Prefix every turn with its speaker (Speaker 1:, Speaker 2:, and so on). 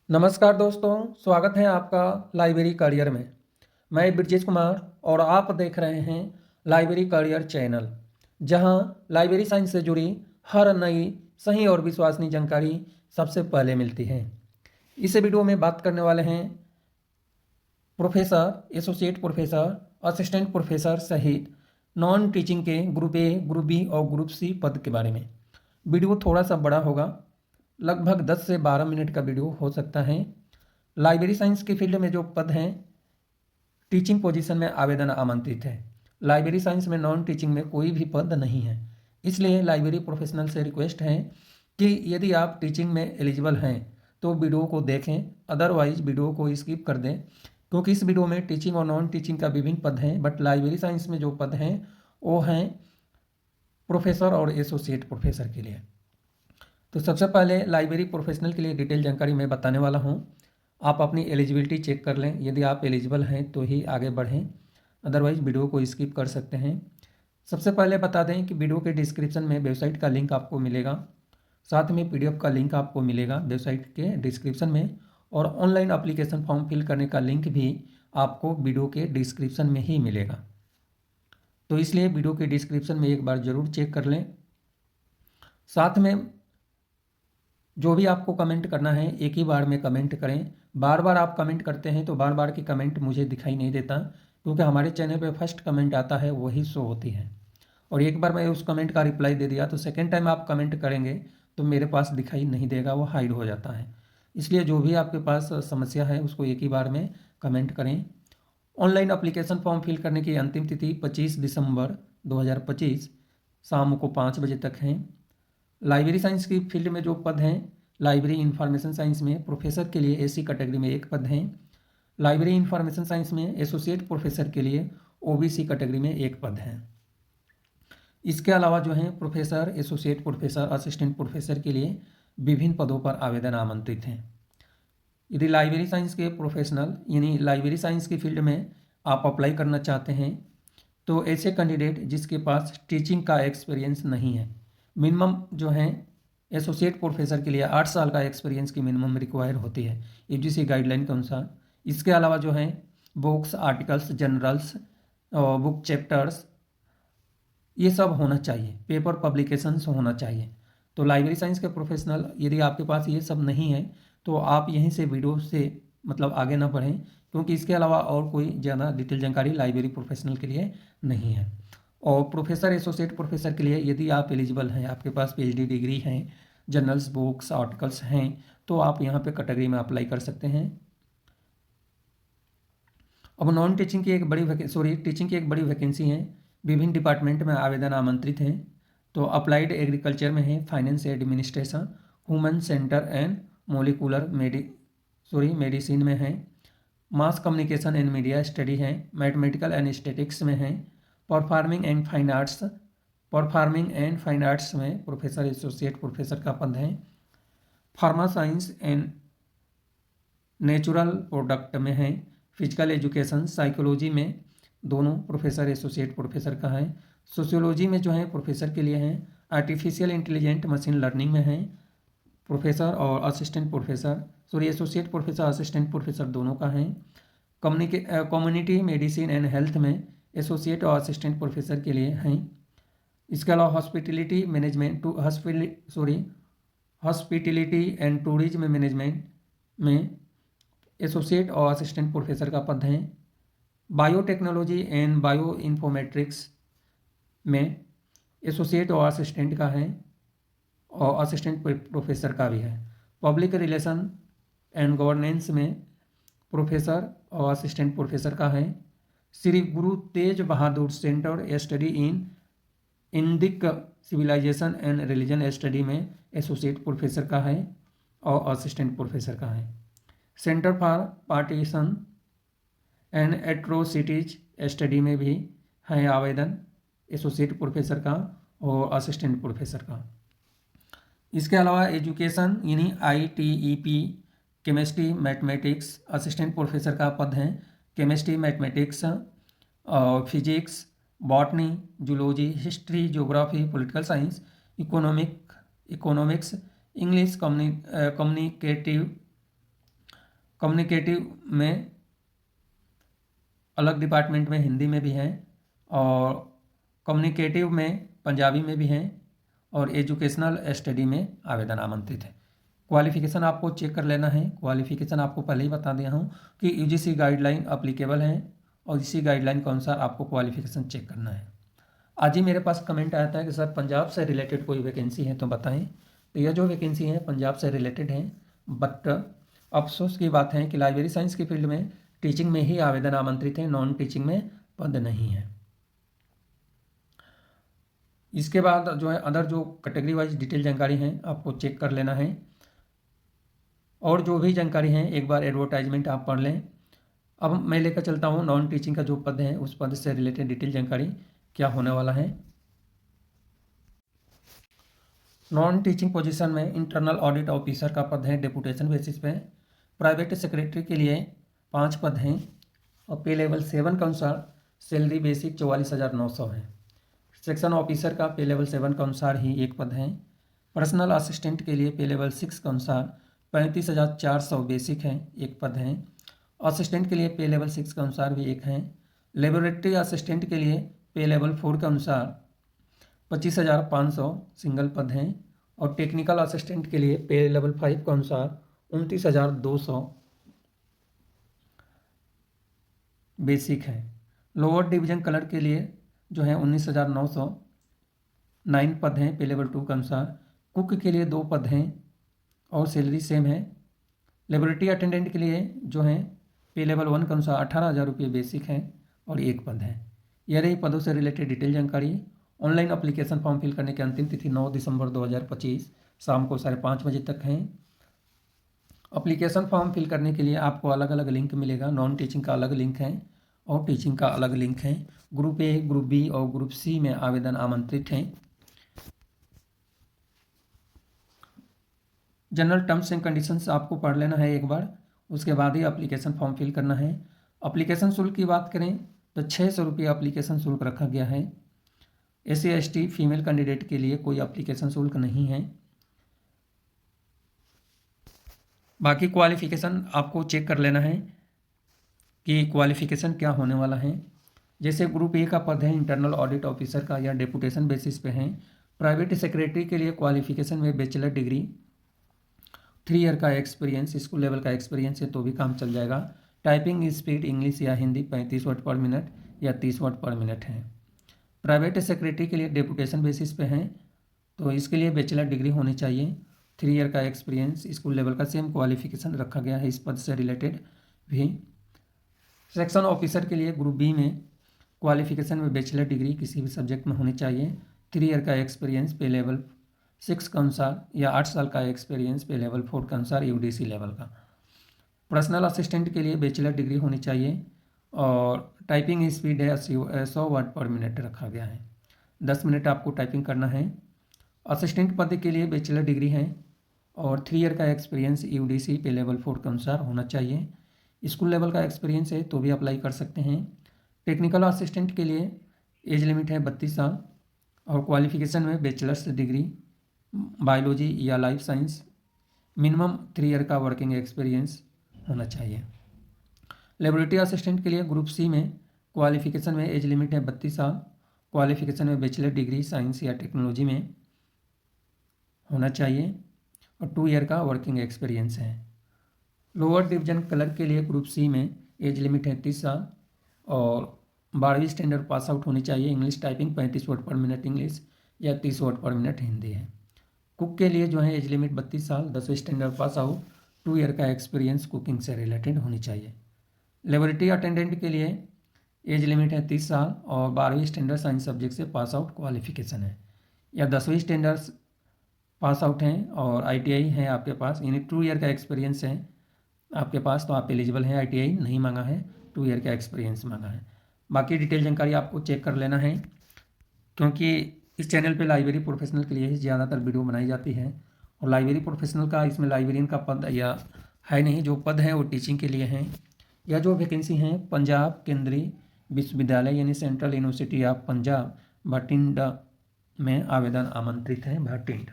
Speaker 1: नमस्कार दोस्तों, स्वागत है आपका लाइब्रेरी करियर में। मैं ब्रजेश कुमार और आप देख रहे हैं लाइब्रेरी करियर चैनल, जहां लाइब्रेरी साइंस से जुड़ी हर नई सही और विश्वसनीय जानकारी सबसे पहले मिलती है। इस वीडियो में बात करने वाले हैं professor, associate professor, assistant professor सहित नॉन टीचिंग के ग्रुप ए, ग्रुप बी और ग्रुप सी पद के बारे में। वीडियो थोड़ा सा बड़ा होगा, लगभग 10 से 12 मिनट का वीडियो हो सकता है। लाइब्रेरी साइंस के फील्ड में जो पद हैं, टीचिंग पोजीशन में आवेदन आमंत्रित है। लाइब्रेरी साइंस में नॉन टीचिंग में कोई भी पद नहीं है। इसलिए लाइब्रेरी प्रोफेशनल से रिक्वेस्ट है कि यदि आप टीचिंग में एलिजिबल हैं तो वीडियो को देखें, अदरवाइज वीडियो को स्किप कर दें, क्योंकि इस वीडियो में टीचिंग और नॉन टीचिंग का विभिन्न पद हैं। बट लाइब्रेरी साइंस में जो पद हैं वो हैं प्रोफेसर और एसोसिएट प्रोफेसर के लिए। तो सबसे पहले लाइब्रेरी प्रोफेशनल के लिए डिटेल जानकारी मैं बताने वाला हूँ। आप अपनी एलिजिबिलिटी चेक कर लें, यदि आप एलिजिबल हैं तो ही आगे बढ़ें, अदरवाइज वीडियो को स्किप कर सकते हैं। सबसे पहले बता दें कि वीडियो के डिस्क्रिप्शन में वेबसाइट का लिंक आपको मिलेगा, साथ में पीडीएफ का लिंक आपको मिलेगा वेबसाइट के डिस्क्रिप्शन में, और ऑनलाइन एप्लीकेशन फॉर्म फिल करने का लिंक भी आपको वीडियो के डिस्क्रिप्शन में ही मिलेगा। तो इसलिए वीडियो के डिस्क्रिप्शन में एक बार ज़रूर चेक कर लें। साथ में जो भी आपको कमेंट करना है एक ही बार में कमेंट करें। बार बार आप कमेंट करते हैं तो बार बार की कमेंट मुझे दिखाई नहीं देता, क्योंकि हमारे चैनल पे फर्स्ट कमेंट आता है वही शो होती है, और एक बार मैं उस कमेंट का रिप्लाई दे दिया तो सेकेंड टाइम आप कमेंट करेंगे तो मेरे पास दिखाई नहीं देगा, वो हाइड हो जाता है। इसलिए जो भी आपके पास समस्या है उसको एक ही बार में कमेंट करें। ऑनलाइन एप्लीकेशन फॉर्म फिल करने की अंतिम तिथि 25 दिसंबर 2025 शाम को 5 बजे तक है। लाइब्रेरी साइंस की फील्ड में जो पद हैं, लाइब्रेरी इंफॉर्मेशन साइंस में प्रोफेसर के लिए एसी कैटेगरी में एक पद हैं। लाइब्रेरी इंफॉर्मेशन साइंस में एसोसिएट प्रोफेसर के लिए ओबीसी कैटेगरी में एक पद है। इसके अलावा जो है professor, associate professor, assistant professor के लिए विभिन्न पदों पर आवेदन आमंत्रित हैं। यदि लाइब्रेरी साइंस के प्रोफेशनल यानी लाइब्रेरी साइंस की फील्ड में आप अप्लाई करना चाहते हैं तो ऐसे कैंडिडेट जिसके पास टीचिंग का एक्सपीरियंस नहीं है, मिनिमम जो है एसोसिएट प्रोफेसर के लिए 8 साल का एक्सपीरियंस की मिनिमम रिक्वायर होती है यूजीसी गाइडलाइन के अनुसार। इसके अलावा जो है books, articles, generals, book chapters, ये सब होना चाहिए, पेपर पब्लिकेशंस होना चाहिए। तो लाइब्रेरी साइंस के प्रोफेशनल यदि आपके पास ये सब नहीं है तो आप यहीं से वीडियो से मतलब आगे ना बढ़ें, क्योंकि इसके अलावा और कोई ज़्यादा डिटेल जानकारी लाइब्रेरी प्रोफेशनल के लिए नहीं है। और प्रोफेसर, एसोसिएट प्रोफेसर के लिए यदि आप एलिजिबल हैं, आपके पास पीएचडी डिग्री है, जर्नल्स, बुक्स, आर्टिकल्स हैं, तो आप यहाँ पे कैटेगरी में अप्लाई कर सकते हैं। अब नॉन टीचिंग की एक बड़ी टीचिंग की एक बड़ी वैकेंसी है। विभिन्न डिपार्टमेंट में आवेदन आमंत्रित हैं। तो अप्लाइड एग्रीकल्चर में है, finance administration, human centre and molecular medicine में है, mass communication and media study है, मैथमेटिकल एंड स्टैटिक्स में है, परफॉर्मिंग एंड फाइन आर्ट्स में प्रोफेसर, एसोसिएट प्रोफेसर का पद है, pharma science and natural product में है, फिजिकल एजुकेशन, साइकोलॉजी में दोनों प्रोफेसर, एसोसिएट प्रोफेसर का है, सोशियोलॉजी में जो है प्रोफेसर के लिए है, आर्टिफिशियल इंटेलिजेंट मशीन लर्निंग में है प्रोफेसर और assistant professor, associate professor, assistant professor दोनों का है। कम्युनिटी मेडिसिन एंड हेल्थ में एसोसिएट और असिस्टेंट प्रोफेसर के लिए हैं। इसके अलावा hospitality management hospitality and tourism management में एसोसिएट और असिस्टेंट प्रोफेसर का पद है। बायोटेक्नोलॉजी एंड बायो इन्फॉर्मेटिक्स में एसोसिएट और असिस्टेंट का है, और असिस्टेंट प्रोफेसर का भी है। पब्लिक रिलेशन एंड गवर्नेंस में प्रोफेसर और असिस्टेंट प्रोफेसर का है। श्री गुरु तेज Bahadur centre study in Indic civilisation and religion study में एसोसिएट प्रोफेसर का है और असिस्टेंट प्रोफेसर का है। Centre for partition and atrocities study में भी है आवेदन एसोसिएट प्रोफेसर का और असिस्टेंट प्रोफेसर का। इसके अलावा एजुकेशन यानी ITEP, chemistry, mathematics, assistant professor का पद है। Chemistry, mathematics, physics, botany, zoology, history, geography, political science, economics, English communicative communicative में अलग डिपार्टमेंट में हिंदी में भी हैं, और कम्युनिकेटिव में पंजाबी में भी हैं, और एजुकेशनल स्टडी में आवेदन आमंत्रित है। क्वालिफिकेशन आपको चेक कर लेना है। क्वालिफिकेशन आपको पहले ही बता दिया हूँ कि यूजीसी गाइडलाइन अप्लीकेबल है, और इसी गाइडलाइन के अनुसार आपको क्वालिफिकेशन चेक करना है। आज ही मेरे पास कमेंट आया था कि सर पंजाब से रिलेटेड कोई वैकेंसी है तो बताएं। तो यह जो वैकेंसी है पंजाब से रिलेटेड है, बट अफसोस की बात है कि लाइब्रेरी साइंस की फील्ड में टीचिंग में ही आवेदन आमंत्रित है, नॉन टीचिंग में पद नहीं है। इसके बाद जो है अदर जो कैटेगरी वाइज डिटेल जानकारी है आपको चेक कर लेना है, और जो भी जानकारी है एक बार एडवर्टाइजमेंट आप पढ़ लें। अब मैं लेकर चलता हूँ नॉन टीचिंग का जो पद है उस पद से रिलेटेड डिटेल जानकारी क्या होने वाला है। नॉन टीचिंग पोजीशन में इंटरनल ऑडिट ऑफिसर का पद है डेपुटेशन बेसिस पे। प्राइवेट सेक्रेटरी के लिए 5 पद हैं, और पे लेवल 7 के अनुसार सैलरी बेसिक 44,900 है। सेक्शन ऑफिसर का पे लेवल 7 के अनुसार ही 1 पद है। पर्सनल असिस्टेंट के लिए पे लेवल 6 के अनुसार 35,400 बेसिक है, 1 पद है। असिस्टेंट के लिए पे लेवल 6 के अनुसार भी 1 है। लेबोरेटरी असिस्टेंट के लिए पे लेवल 4 के अनुसार 25,500 सिंगल पद हैं, और टेक्निकल असिस्टेंट के लिए पे लेवल 5 के अनुसार 29,200 बेसिक है। लोअर डिवीजन क्लर्क के लिए जो है 19,900 9 पद हैं पे लेवल 2 के अनुसार। कुक के लिए 2 पद हैं और सैलरी सेम है। लेबोरेटरी अटेंडेंट के लिए जो है पे लेवल 1 के अनुसार 18,000 रुपये बेसिक है और 1 पद है। यह रही पदों से रिलेटेड डिटेल जानकारी। ऑनलाइन एप्लीकेशन फॉर्म फिल करने की अंतिम तिथि 9 दिसंबर 2025 शाम को 5:30 बजे तक है। एप्लीकेशन फॉर्म फिल करने के लिए आपको अलग अलग लिंक मिलेगा। नॉन टीचिंग का अलग लिंक है और टीचिंग का अलग लिंक है। ग्रुप ए, ग्रुप बी और ग्रुप सी में आवेदन आमंत्रित हैं। जनरल टर्म्स एंड कंडीशंस आपको पढ़ लेना है एक बार, उसके बाद ही एप्लीकेशन फॉर्म फिल करना है। एप्लीकेशन शुल्क की बात करें तो 600 रुपये एप्लीकेशन शुल्क रखा गया है। SC ST फीमेल कैंडिडेट के लिए कोई एप्लीकेशन शुल्क नहीं है। बाकी क्वालिफिकेशन आपको चेक कर लेना है कि क्वालिफिकेशन क्या होने वाला है। जैसे ग्रुप ए का पद है इंटरनल ऑडिट ऑफिसर का या डेपुटेशन बेसिस पे है। प्राइवेट सेक्रेटरी के लिए क्वालिफिकेशन में बैचलर डिग्री, 3 ईयर का एक्सपीरियंस, स्कूल लेवल का एक्सपीरियंस है तो भी काम चल जाएगा। टाइपिंग स्पीड इंग्लिश या हिंदी 35 वर्ड पर मिनट या 30 वर्ड पर मिनट है। प्राइवेट सेक्रेटरी के लिए डेपुटेशन बेसिस पे हैं तो इसके लिए बैचलर डिग्री होनी चाहिए। 3 ईयर का एक्सपीरियंस, स्कूल लेवल का सेम क्वालिफिकेशन रखा गया है इस पद से रिलेटेड भी। सेक्शन ऑफिसर के लिए ग्रुप बी में क्वालिफिकेशन में बैचलर डिग्री किसी भी सब्जेक्ट में होनी चाहिए। 3 ईयर का एक्सपीरियंस पे लेवल 6 के अनुसार या 8 साल का एक्सपीरियंस पे लेवल 4 के अनुसार UDC लेवल का। पर्सनल असिस्टेंट के लिए बैचलर डिग्री होनी चाहिए और टाइपिंग स्पीड है 100 वर्ड पर मिनट रखा गया है। 10 मिनट आपको टाइपिंग करना है। असिस्टेंट पद के लिए बैचलर डिग्री है और 3 ईयर का एक्सपीरियंस UDC पे लेवल 4 के अनुसार होना चाहिए। स्कूल लेवल का एक्सपीरियंस है तो भी अप्लाई कर सकते हैं। टेक्निकल असिस्टेंट के लिए एज लिमिट है 32 साल और क्वालिफिकेशन में बैचलर्स डिग्री बायोलॉजी या लाइफ साइंस, मिनिमम 3 ईयर का वर्किंग एक्सपीरियंस होना चाहिए। लेबोरेटरी असिस्टेंट के लिए ग्रुप सी में क्वालिफिकेशन में एज लिमिट है 32 साल, क्वालिफिकेशन में बैचलर डिग्री साइंस या टेक्नोलॉजी में होना चाहिए और 2 ईयर का वर्किंग एक्सपीरियंस है। लोअर डिवीजन क्लर्क के लिए ग्रुप सी में एज लिमिट है 30 साल और 12वीं स्टैंडर्ड पास आउट होनी चाहिए। इंग्लिश टाइपिंग 35 वर्ड पर मिनट इंग्लिश या 30 वर्ड पर मिनट हिंदी है। कुक के लिए जो है एज लिमिट 32 साल, 10वीं स्टैंडर्ड पास आउट, 2 ईयर का एक्सपीरियंस कुकिंग से रिलेटेड होनी चाहिए। लेबोरेटरी अटेंडेंट के लिए एज लिमिट है 30 साल और 12वीं स्टैंडर्ड साइंस सब्जेक्ट से पास आउट क्वालिफिकेशन है या 10वीं स्टैंडर्ड पास आउट हैं और ITI है आपके पास, यानी 2 ईयर का एक्सपीरियंस है आपके पास तो आप एलिजिबल हैं। ITI नहीं मांगा है, 2 ईयर का एक्सपीरियंस मांगा है। बाकी डिटेल जानकारी आपको चेक कर लेना है क्योंकि इस चैनल पे लाइब्रेरी प्रोफेशनल के लिए ही ज़्यादातर वीडियो बनाई जाती है और लाइब्रेरी प्रोफेशनल का इसमें लाइब्रेरियन का पद या है नहीं, जो पद है वो टीचिंग के लिए हैं। या जो वैकेंसी हैं पंजाब केंद्रीय विश्वविद्यालय यानी central university of Punjab Bathinda में आवेदन आमंत्रित है। भटिंड